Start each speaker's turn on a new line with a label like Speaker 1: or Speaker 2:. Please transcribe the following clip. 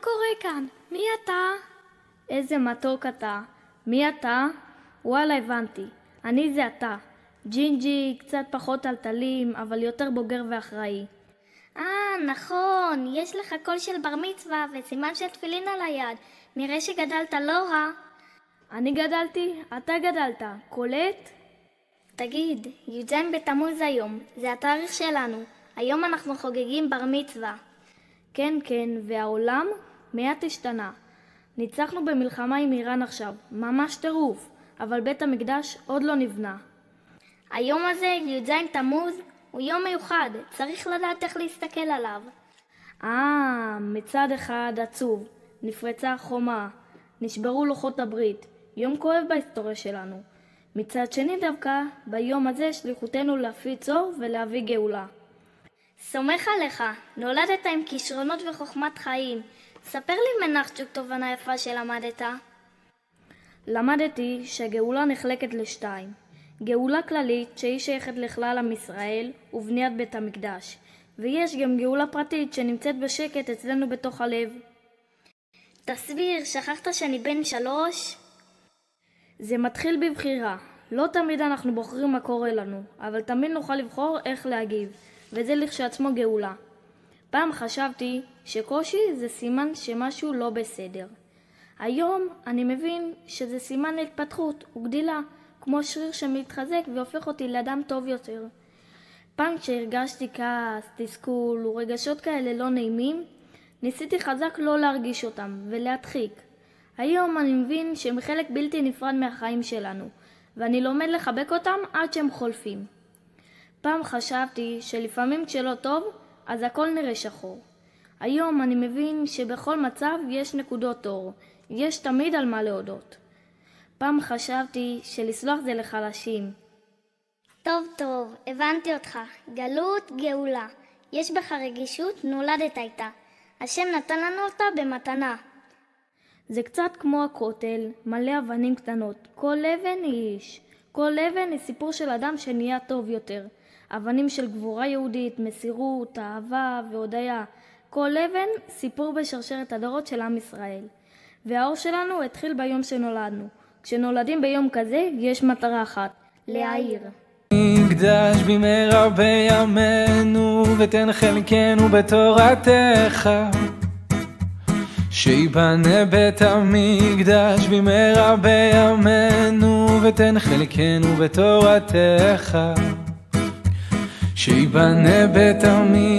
Speaker 1: קורה כאן? מי אתה? איזה מתוק אתה. מי אתה? וואלה, הבנתי. אני זה אתה. ג'ינג'י, קצת פחות טלטלים, אבל יותר בוגר ואחראי.
Speaker 2: נכון, יש לך קול של בר מצווה וסימן של תפילין על היד. נראה שגדלת לא רע.
Speaker 1: אני גדלתי? אתה גדלת. קולט?
Speaker 2: תגיד, י"ז בתמוז היום, זה התאריך שלנו. היום אנחנו חוגגים בר מצווה.
Speaker 1: כן, והעולם מעט השתנה. ניצחנו במלחמה עם איראן עכשיו, ממש טירוף, אבל בית המקדש עוד לא נבנה.
Speaker 2: היום הזה, י"ז תמוז, הוא יום מיוחד, צריך לדעת איך להסתכל עליו.
Speaker 1: מצד אחד עצוב, נפרצה החומה, נשברו לוחות הברית, יום כואב בהיסטוריה שלנו. מצד שני דווקא, ביום הזה שליחותנו להפיץ אור ולהביא גאולה.
Speaker 2: סומך עליך, נולדת עם כישרונות וחוכמת חיים. ספר לי מנחצ'וק תובנה יפה שלמדת.
Speaker 1: למדתי שגאולה נחלקת לשתיים. גאולה כללית שהיא שייכת לכלל עם ישראל ובניית בית המקדש. ויש גם גאולה פרטית שנמצאת בשקט אצלנו בתוך הלב.
Speaker 2: תסביר, שכחת שאני בן 3?
Speaker 1: זה מתחיל בבחירה. לא תמיד אנחנו בוחרים מה קורה לנו, אבל תמיד נוכל לבחור איך להגיב, וזה לכשעצמו גאולה. פעם חשבתי שקושי זה סימן שמשהו לא בסדר. היום אני מבין שזה סימן להתפתחות וגדילה, כמו שריר שמתחזק והופך אותי לאדם טוב יותר. פעם כשהרגשתי כעס, תסכול ורגשות כאלה לא נעימים, ניסיתי חזק לא להרגיש אותם ולהדחיק. היום אני מבין שהם חלק בלתי נפרד מהחיים שלנו, ואני לומד לחבק אותם עד שהם חולפים. פעם חשבתי שלפעמים כשלא טוב, אז הכל נראה שחור. היום אני מבין שבכל מצב יש נקודות אור, יש תמיד על מה להודות. פעם חשבתי שלסלוח זה לחלשים.
Speaker 2: טוב, הבנתי אותך. גלות, גאולה. יש בך רגישות, נולדת איתה. השם נתן לנו אותה במתנה.
Speaker 1: זה קצת כמו הכותל, מלא אבנים קטנות. כל אבן היא איש. כל אבן היא סיפור של אדם שנהיה טוב יותר. אבנים של גבורה יהודית, מסירות, אהבה והודיה. כל אבן סיפור בשרשרת הדורות של עם ישראל. והאור שלנו התחיל ביום שנולדנו. כשנולדים ביום כזה יש מטרה אחת, להעיר.
Speaker 3: מקדש במהרה בימינו ותן חלקנו בתורתך. שיבנה בית המקדש במהרה בימינו ותן חלקנו בתורתך. שיבנה בית המקדש